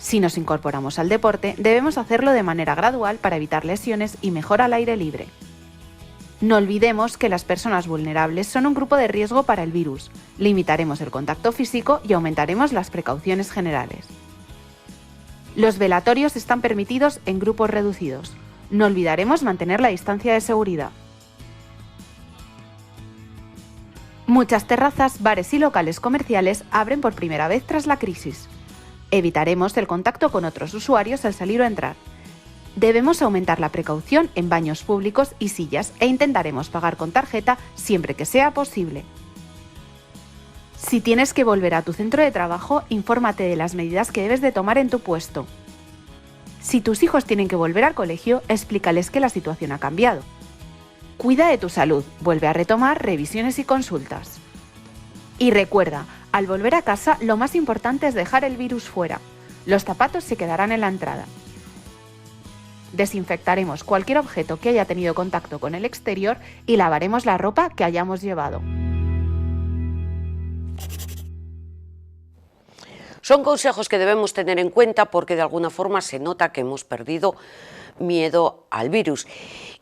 Si nos incorporamos al deporte, debemos hacerlo de manera gradual para evitar lesiones y mejor al aire libre. No olvidemos que las personas vulnerables son un grupo de riesgo para el virus. Limitaremos el contacto físico y aumentaremos las precauciones generales. Los velatorios están permitidos en grupos reducidos. No olvidaremos mantener la distancia de seguridad. Muchas terrazas, bares y locales comerciales abren por primera vez tras la crisis. Evitaremos el contacto con otros usuarios al salir o entrar. Debemos aumentar la precaución en baños públicos y sillas e intentaremos pagar con tarjeta siempre que sea posible. Si tienes que volver a tu centro de trabajo, infórmate de las medidas que debes de tomar en tu puesto. Si tus hijos tienen que volver al colegio, explícales que la situación ha cambiado. Cuida de tu salud, vuelve a retomar revisiones y consultas. Y recuerda, al volver a casa, lo más importante es dejar el virus fuera. Los zapatos se quedarán en la entrada. Desinfectaremos cualquier objeto que haya tenido contacto con el exterior y lavaremos la ropa que hayamos llevado. Son consejos que debemos tener en cuenta porque de alguna forma se nota que hemos perdido miedo al virus.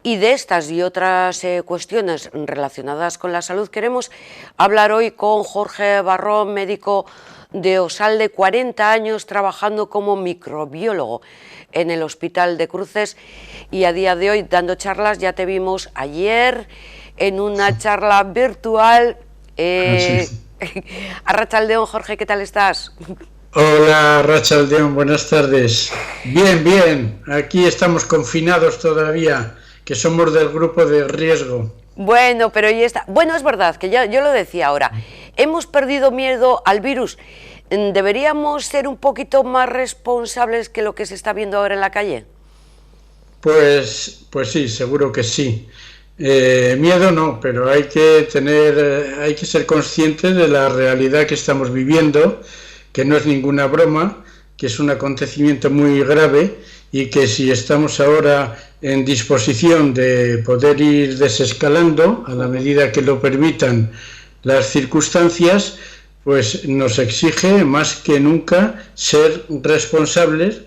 Y de estas y otras cuestiones relacionadas con la salud queremos hablar hoy con Jorge Barrón, médico de Osalde, 40 años trabajando como microbiólogo en el Hospital de Cruces y a día de hoy dando charlas. Ya te vimos ayer en una charla virtual. Arratsaldeon, Jorge, ¿qué tal estás? Hola, Arratsaldeon, buenas tardes. Bien, bien, aquí estamos confinados todavía, que somos del grupo de riesgo. Bueno, pero ya está. Bueno, es verdad, que yo lo decía ahora, hemos perdido miedo al virus. ¿Deberíamos ser un poquito más responsables que lo que se está viendo ahora en la calle? Pues sí, seguro que sí. Miedo no, pero hay que ser conscientes de la realidad que estamos viviendo, que no es ninguna broma, que es un acontecimiento muy grave y que si estamos ahora en disposición de poder ir desescalando a la medida que lo permitan las circunstancias, pues nos exige más que nunca ser responsables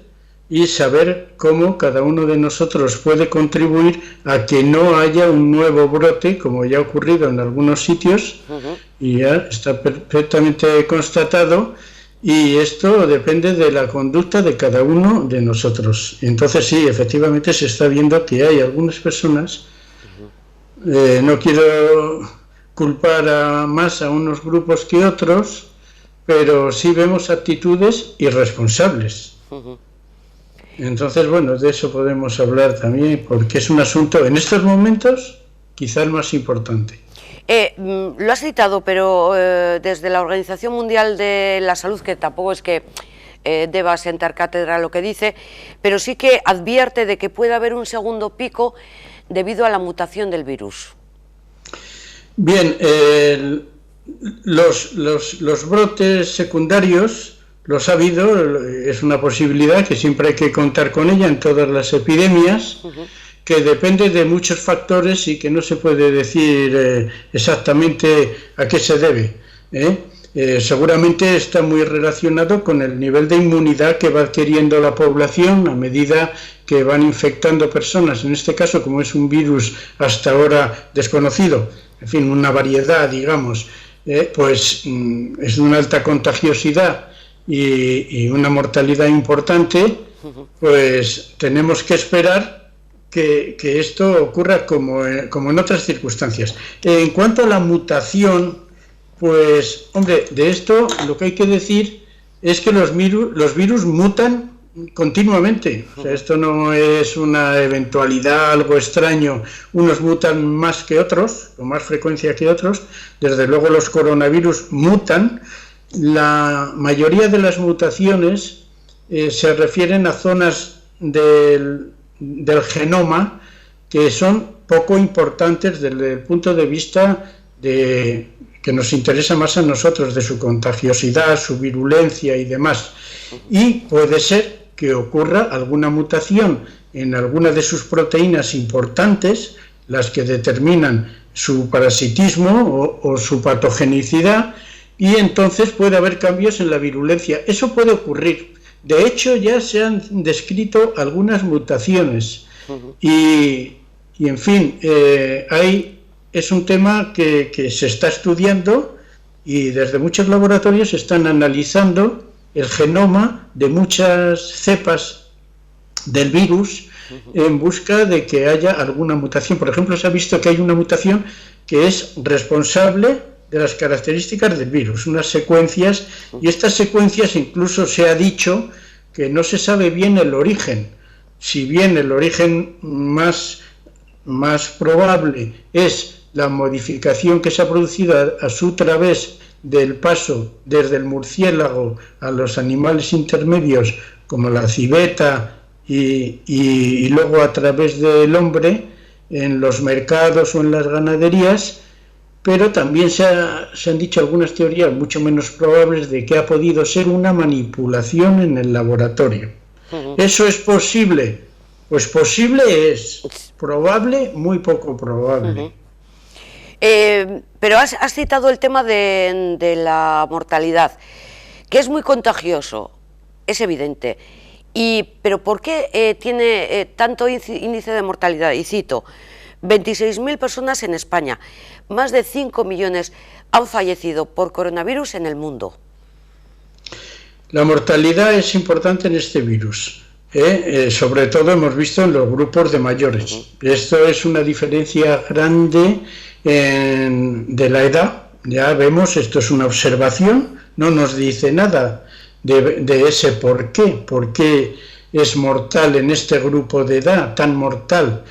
y saber cómo cada uno de nosotros puede contribuir a que no haya un nuevo brote, como ya ha ocurrido en algunos sitios, y ya está perfectamente constatado, y esto depende de la conducta de cada uno de nosotros. Entonces sí, efectivamente se está viendo que hay algunas personas, no quiero culpar más a unos grupos que otros, pero sí vemos actitudes irresponsables. Entonces, bueno, de eso podemos hablar también, porque es un asunto, en estos momentos, quizá el más importante. Lo has citado, pero desde la Organización Mundial de la Salud, que tampoco es que deba sentar cátedra lo que dice, pero sí que advierte de que puede haber un segundo pico debido a la mutación del virus. Bien, los brotes secundarios los ha habido, es una posibilidad que siempre hay que contar con ella en todas las epidemias, que depende de muchos factores y que no se puede decir exactamente a qué se debe. Seguramente está muy relacionado con el nivel de inmunidad que va adquiriendo la población a medida que van infectando personas, en este caso como es un virus hasta ahora desconocido, en fin, una variedad, digamos, pues es de una alta contagiosidad y una mortalidad importante, pues tenemos que esperar que esto ocurra como en otras circunstancias. En cuanto a la mutación, pues, hombre, de esto lo que hay que decir es que los virus mutan continuamente. O sea, esto no es una eventualidad, algo extraño. Unos mutan más que otros, con más frecuencia que otros. Desde luego los coronavirus mutan. La mayoría de las mutaciones se refieren a zonas del genoma que son poco importantes desde el punto de vista que nos interesa más a nosotros, de su contagiosidad, su virulencia y demás. Y puede ser que ocurra alguna mutación en alguna de sus proteínas importantes, las que determinan su parasitismo o su patogenicidad, y entonces puede haber cambios en la virulencia. Eso puede ocurrir, De hecho, ya se han descrito algunas mutaciones y en fin, es un tema que se está estudiando y desde muchos laboratorios están analizando el genoma de muchas cepas del virus en busca de que haya alguna mutación. Por ejemplo, se ha visto que hay una mutación que es responsable de las características del virus, unas secuencias, y estas secuencias incluso se ha dicho que no se sabe bien el origen. Si bien el origen más probable es la modificación que se ha producido a su través del paso desde el murciélago a los animales intermedios como la civeta y luego a través del hombre en los mercados o en las ganaderías, pero también se han dicho algunas teorías mucho menos probables de que ha podido ser una manipulación en el laboratorio. ¿Eso es posible? Pues posible es, probable, muy poco probable. Pero has citado el tema de la mortalidad, que es muy contagioso, es evidente. Pero ¿por qué tiene tanto índice de mortalidad? Y cito, 26.000 personas en España, más de 5 millones han fallecido por coronavirus en el mundo. La mortalidad es importante en este virus, sobre todo hemos visto en los grupos de mayores. Esto es una diferencia grande de la edad. Ya vemos, esto es una observación, no nos dice nada de ese por qué es mortal en este grupo de edad, tan mortal.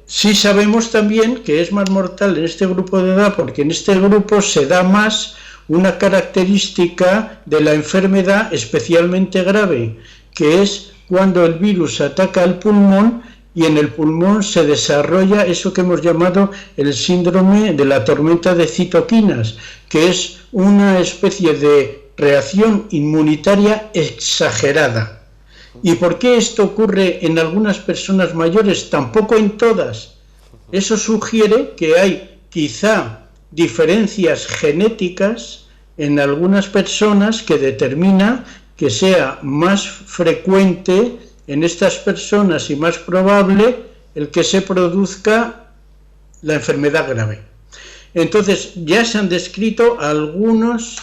Sí sabemos también que es más mortal en este grupo de edad porque en este grupo se da más una característica de la enfermedad especialmente grave, que es cuando el virus ataca al pulmón y en el pulmón se desarrolla eso que hemos llamado el síndrome de la tormenta de citoquinas, que es una especie de reacción inmunitaria exagerada. ¿Y por qué esto ocurre en algunas personas mayores? Tampoco en todas. Eso sugiere que hay quizá diferencias genéticas en algunas personas que determina que sea más frecuente en estas personas y más probable el que se produzca la enfermedad grave. Entonces ya se han descrito algunos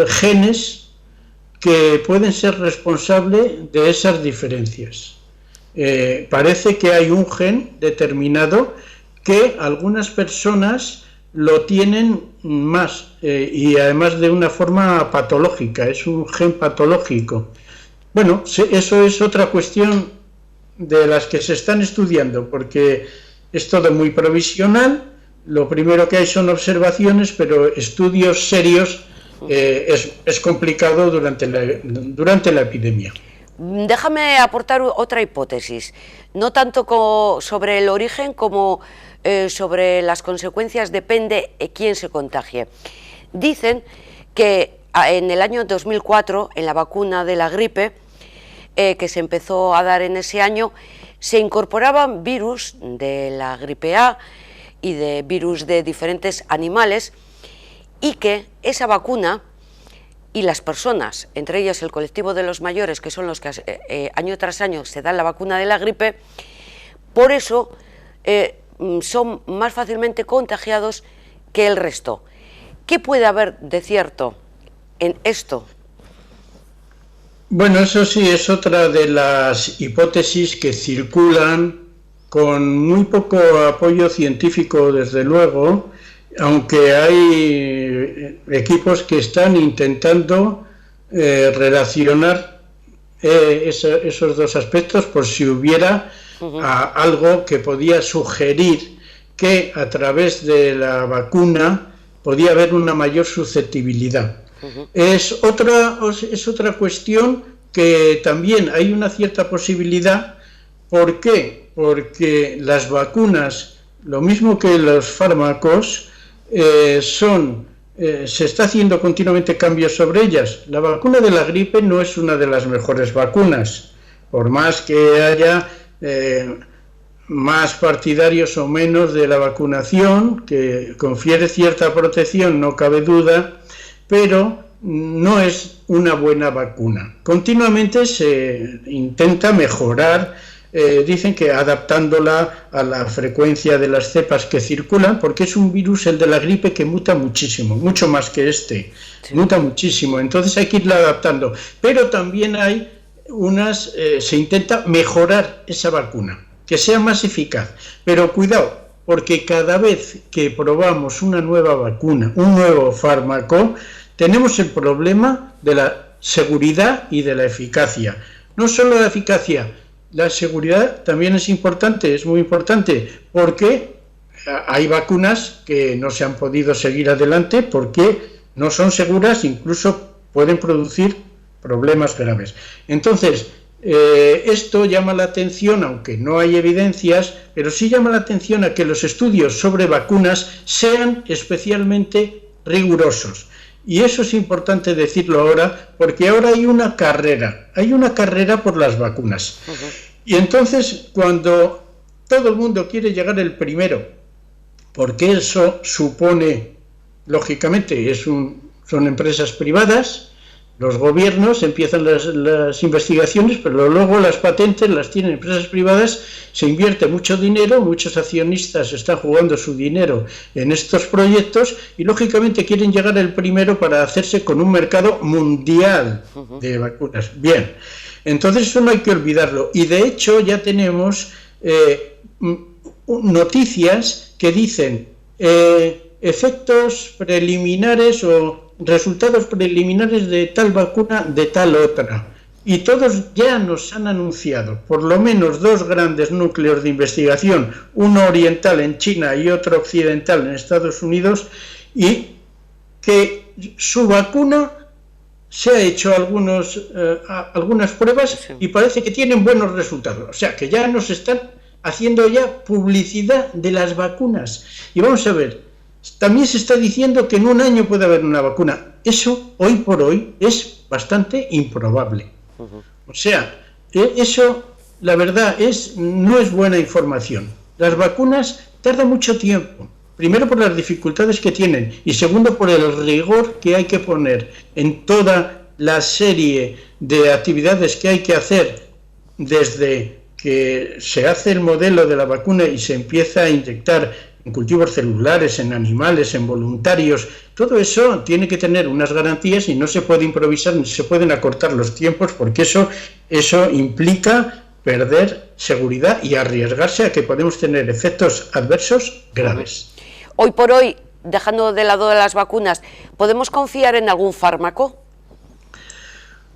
genes que pueden ser responsables de esas diferencias. Parece que hay un gen determinado que algunas personas lo tienen más y además de una forma patológica, es un gen patológico. Bueno, eso es otra cuestión de las que se están estudiando, porque es todo muy provisional, lo primero que hay son observaciones, pero estudios serios es complicado durante la epidemia. Déjame aportar otra hipótesis, no tanto sobre el origen como sobre las consecuencias, depende de quién se contagie. Dicen que en el año 2004, en la vacuna de la gripe, que se empezó a dar en ese año, se incorporaban virus de la gripe A y de virus de diferentes animales, y que esa vacuna y las personas, entre ellas el colectivo de los mayores, que son los que año tras año se dan la vacuna de la gripe, por eso son más fácilmente contagiados que el resto. ¿Qué puede haber de cierto en esto? Bueno, eso sí es otra de las hipótesis que circulan con muy poco apoyo científico, desde luego, aunque hay equipos que están intentando relacionar esos dos aspectos por si hubiera algo que podía sugerir que a través de la vacuna podía haber una mayor susceptibilidad. Es otra cuestión que también hay una cierta posibilidad. ¿Por qué? Porque las vacunas, lo mismo que los fármacos, se está haciendo continuamente cambios sobre ellas. La vacuna de la gripe no es una de las mejores vacunas, por más que haya más partidarios o menos de la vacunación, que confiere cierta protección, no cabe duda, pero no es una buena vacuna. Continuamente se intenta mejorar, dicen que adaptándola a la frecuencia de las cepas que circulan, porque es un virus, el de la gripe, que muta muchísimo, mucho más que este, sí. Muta muchísimo, entonces hay que irla adaptando. Pero también hay se intenta mejorar esa vacuna, que sea más eficaz. Pero cuidado, porque cada vez que probamos una nueva vacuna, un nuevo fármaco, tenemos el problema de la seguridad y de la eficacia. No solo la eficacia, la seguridad también es importante, es muy importante, porque hay vacunas que no se han podido seguir adelante porque no son seguras, incluso pueden producir problemas graves. Entonces, esto llama la atención, aunque no hay evidencias, pero sí llama la atención a que los estudios sobre vacunas sean especialmente rigurosos. Y eso es importante decirlo ahora, porque ahora hay una carrera por las vacunas. Y entonces, cuando todo el mundo quiere llegar el primero, porque eso supone, lógicamente, son empresas privadas, los gobiernos empiezan las investigaciones, pero luego las patentes las tienen empresas privadas, se invierte mucho dinero, muchos accionistas están jugando su dinero en estos proyectos y lógicamente quieren llegar el primero para hacerse con un mercado mundial de vacunas. Bien, entonces eso no hay que olvidarlo. Y de hecho ya tenemos noticias que dicen efectos preliminares o resultados preliminares de tal vacuna, de tal otra. Y todos ya nos han anunciado, por lo menos 2 grandes núcleos de investigación, uno oriental en China y otro occidental en Estados Unidos, y que su vacuna se ha hecho algunas pruebas y parece que tienen buenos resultados. O sea, que ya nos están haciendo ya publicidad de las vacunas. Y vamos a ver, también se está diciendo que en un año puede haber una vacuna. Eso, hoy por hoy, es bastante improbable. O sea, eso, la verdad, no es buena información. Las vacunas tardan mucho tiempo. Primero por las dificultades que tienen y segundo por el rigor que hay que poner en toda la serie de actividades que hay que hacer desde que se hace el modelo de la vacuna y se empieza a inyectar en cultivos celulares, en animales, en voluntarios. Todo eso tiene que tener unas garantías y no se puede improvisar ni se pueden acortar los tiempos, porque eso implica perder seguridad y arriesgarse a que podemos tener efectos adversos graves. Hoy por hoy, dejando de lado las vacunas, ¿podemos confiar en algún fármaco?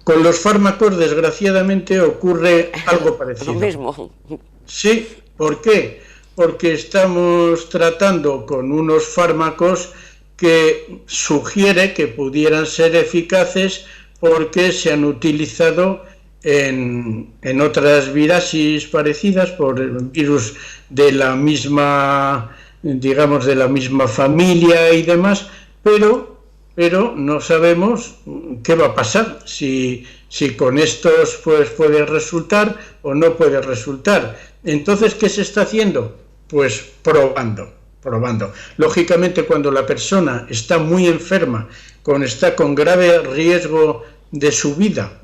Con los fármacos, desgraciadamente, ocurre algo parecido. Lo mismo. Sí, ¿por qué? Porque estamos tratando con unos fármacos que sugiere que pudieran ser eficaces porque se han utilizado en otras virasis parecidas por virus de la misma, digamos, de la misma familia y demás, pero no sabemos qué va a pasar, si con estos pues puede resultar o no puede resultar. Entonces, ¿qué se está haciendo? Pues probando. Lógicamente, cuando la persona está muy enferma, está con grave riesgo de su vida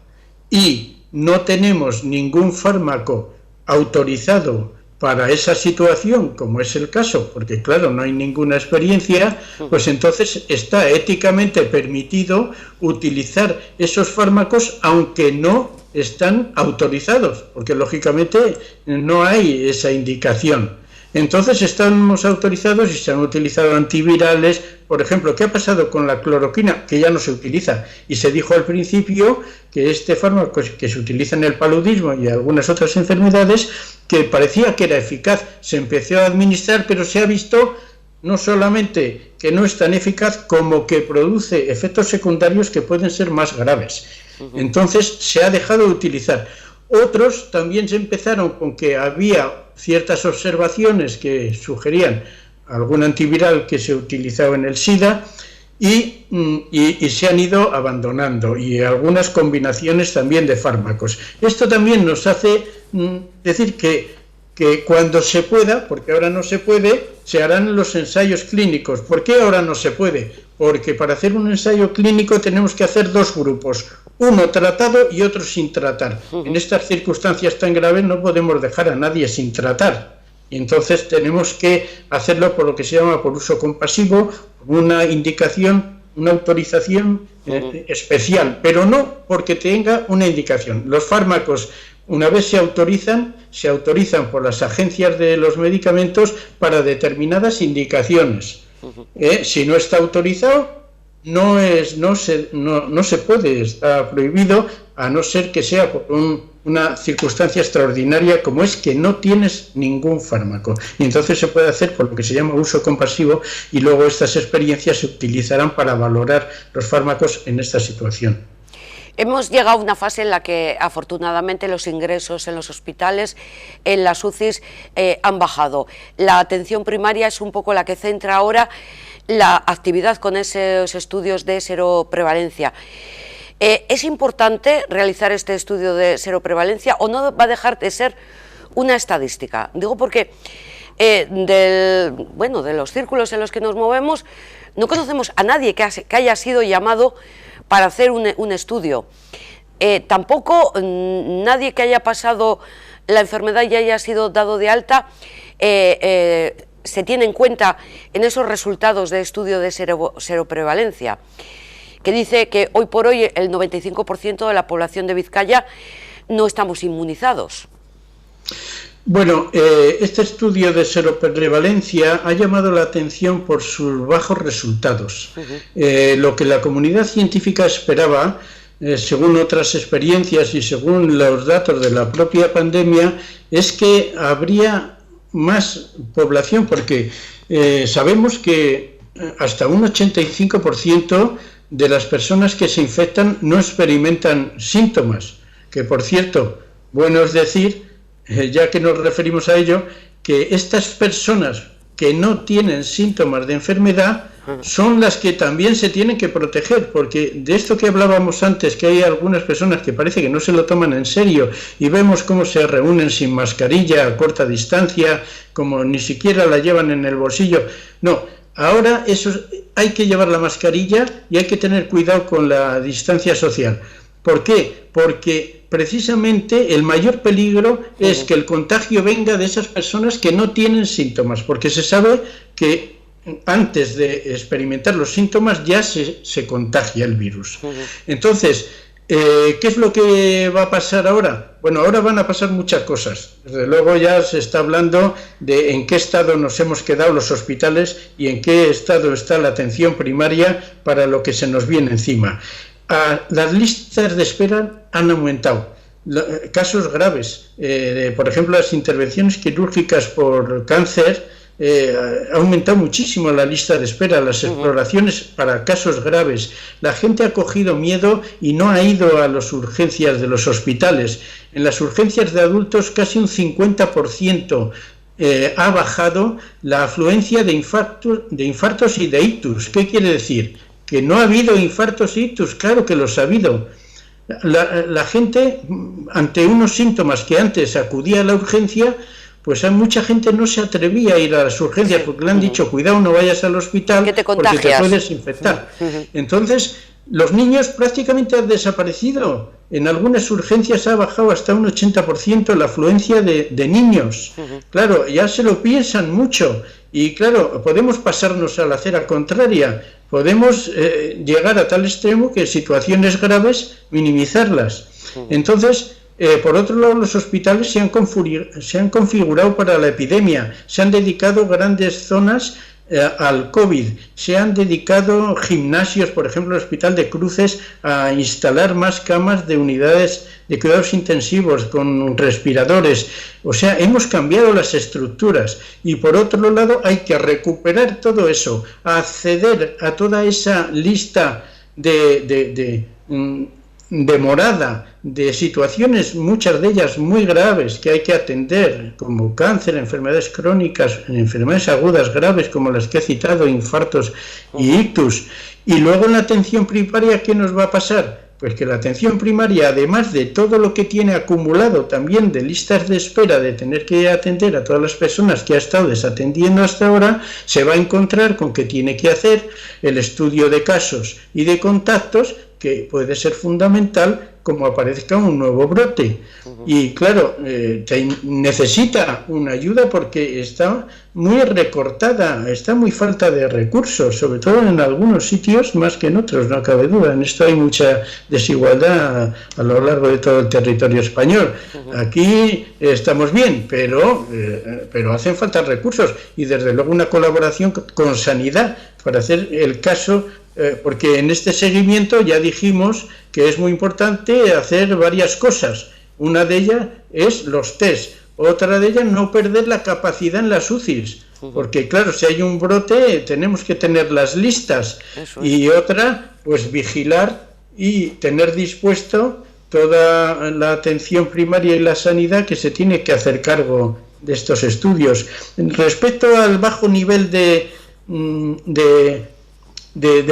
y no tenemos ningún fármaco autorizado para esa situación, como es el caso, porque claro, no hay ninguna experiencia, pues entonces está éticamente permitido utilizar esos fármacos aunque no están autorizados, porque lógicamente no hay esa indicación. Entonces estamos autorizados y se han utilizado antivirales. Por ejemplo, ¿qué ha pasado con la cloroquina? Que ya no se utiliza. Y se dijo al principio que este fármaco que se utiliza en el paludismo y algunas otras enfermedades, que parecía que era eficaz, se empezó a administrar, pero se ha visto no solamente que no es tan eficaz, como que produce efectos secundarios que pueden ser más graves. Entonces se ha dejado de utilizar. Otros también se empezaron con que había ciertas observaciones que sugerían algún antiviral que se utilizaba en el SIDA y se han ido abandonando, y algunas combinaciones también de fármacos. Esto también nos hace decir que cuando se pueda, porque ahora no se puede, se harán los ensayos clínicos. ¿Por qué ahora no se puede? porque para hacer un ensayo clínico tenemos que hacer dos grupos, uno tratado y otro sin tratar. En estas circunstancias tan graves no podemos dejar a nadie sin tratar. Y entonces tenemos que hacerlo por lo que se llama por uso compasivo, una indicación, una autorización especial, pero no porque tenga una indicación. Los fármacos, una vez se autorizan por las agencias de los medicamentos para determinadas indicaciones. Si no está autorizado, no se puede, está prohibido, a no ser que sea por una circunstancia extraordinaria como es que no tienes ningún fármaco. Y entonces se puede hacer por lo que se llama uso compasivo, y luego estas experiencias se utilizarán para valorar los fármacos en esta situación. Hemos llegado a una fase en la que afortunadamente los ingresos en los hospitales, en las UCIs, han bajado. La atención primaria es un poco la que centra ahora la actividad con esos estudios de seroprevalencia. ¿Es importante realizar este estudio de seroprevalencia o no va a dejar de ser una estadística? Digo porque de los círculos en los que nos movemos no conocemos a nadie que haya sido llamado para hacer un estudio. Tampoco nadie que haya pasado la enfermedad y haya sido dado de alta se tiene en cuenta en esos resultados de estudio de seroprevalencia, que dice que hoy por hoy el 95% de la población de Vizcaya no estamos inmunizados. Bueno, este estudio de seroprevalencia ha llamado la atención por sus bajos resultados. Lo que la comunidad científica esperaba, según otras experiencias y según los datos de la propia pandemia, es que habría más población, porque sabemos que hasta un 85% de las personas que se infectan no experimentan síntomas, que por cierto, bueno es decir, ya que nos referimos a ello, que estas personas que no tienen síntomas de enfermedad son las que también se tienen que proteger, porque de esto que hablábamos antes, que hay algunas personas que parece que no se lo toman en serio y vemos cómo se reúnen sin mascarilla a corta distancia, como ni siquiera la llevan en el bolsillo. No, ahora hay que llevar la mascarilla y hay que tener cuidado con la distancia social. ¿Por qué? Porque precisamente el mayor peligro es que el contagio venga de esas personas que no tienen síntomas, porque se sabe que antes de experimentar los síntomas ya se contagia el virus. Entonces, ¿qué es lo que va a pasar ahora? Bueno, ahora van a pasar muchas cosas. Desde luego ya se está hablando de en qué estado nos hemos quedado los hospitales y en qué estado está la atención primaria para lo que se nos viene encima. Las listas de espera han aumentado. Casos graves, por ejemplo, las intervenciones quirúrgicas por cáncer, ha aumentado muchísimo la lista de espera, las exploraciones para casos graves. La gente ha cogido miedo y no ha ido a las urgencias de los hospitales. En las urgencias de adultos casi un 50% ha bajado la afluencia de infartos y de ictus. ¿Qué quiere decir? Que no ha habido infartos y ictus, claro que los ha habido. La gente, ante unos síntomas que antes acudía a la urgencia, pues hay mucha gente no se atrevía a ir a las urgencias porque le han dicho, cuidado, no vayas al hospital porque te puedes infectar. Entonces, los niños prácticamente han desaparecido. En algunas urgencias ha bajado hasta un 80% la afluencia de niños. Claro, ya se lo piensan mucho. Y claro, podemos pasarnos a la acera contraria. Podemos llegar a tal extremo que situaciones graves, minimizarlas. Entonces, por otro lado, los hospitales se han configurado para la epidemia, se han dedicado grandes zonas al COVID, se han dedicado gimnasios, por ejemplo, el Hospital de Cruces, a instalar más camas de unidades de cuidados intensivos con respiradores. O sea, hemos cambiado las estructuras y por otro lado hay que recuperar todo eso, acceder a toda esa lista de morada, de situaciones, muchas de ellas muy graves que hay que atender, como cáncer, enfermedades crónicas, enfermedades agudas graves como las que he citado, infartos y ictus. Y luego en la atención primaria, ¿qué nos va a pasar? Pues que la atención primaria, además de todo lo que tiene acumulado también de listas de espera, de tener que atender a todas las personas que ha estado desatendiendo hasta ahora, se va a encontrar con que tiene que hacer el estudio de casos y de contactos, que puede ser fundamental como aparezca un nuevo brote. Y claro, necesita una ayuda porque está muy recortada, está muy falta de recursos, sobre todo en algunos sitios más que en otros, no cabe duda. En esto hay mucha desigualdad a lo largo de todo el territorio español. Aquí estamos bien, pero hacen falta recursos y desde luego una colaboración con Sanidad para hacer el caso, porque en este seguimiento ya dijimos que es muy importante hacer varias cosas. Una de ellas es los test, otra de ellas no perder la capacidad en las UCIs, porque claro, si hay un brote tenemos que tener las listas, y otra, pues vigilar y tener dispuesto toda la atención primaria y la sanidad que se tiene que hacer cargo de estos estudios. Respecto al bajo nivel de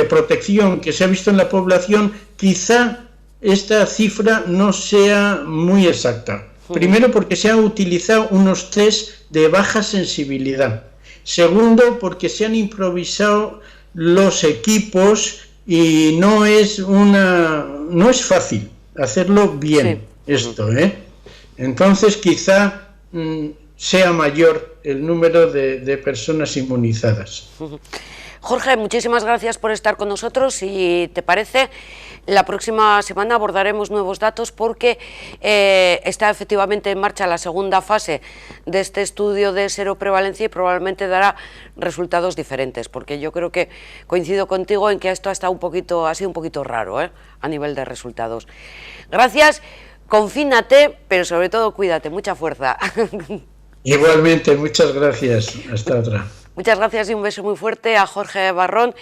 protección que se ha visto en la población, quizá esta cifra no sea muy exacta. Primero, porque se han utilizado unos test de baja sensibilidad. Segundo, porque se han improvisado los equipos y no es fácil hacerlo bien, esto, Entonces, quizá sea mayor el número de personas inmunizadas. Jorge, muchísimas gracias por estar con nosotros. Si te parece, la próxima semana abordaremos nuevos datos porque está efectivamente en marcha la segunda fase de este estudio de seroprevalencia y probablemente dará resultados diferentes, porque yo creo que coincido contigo en que esto ha sido un poquito raro, a nivel de resultados. Gracias, confínate, pero sobre todo cuídate, mucha fuerza. Igualmente, muchas gracias. Hasta otra. Muchas gracias y un beso muy fuerte a Jorge Barrón.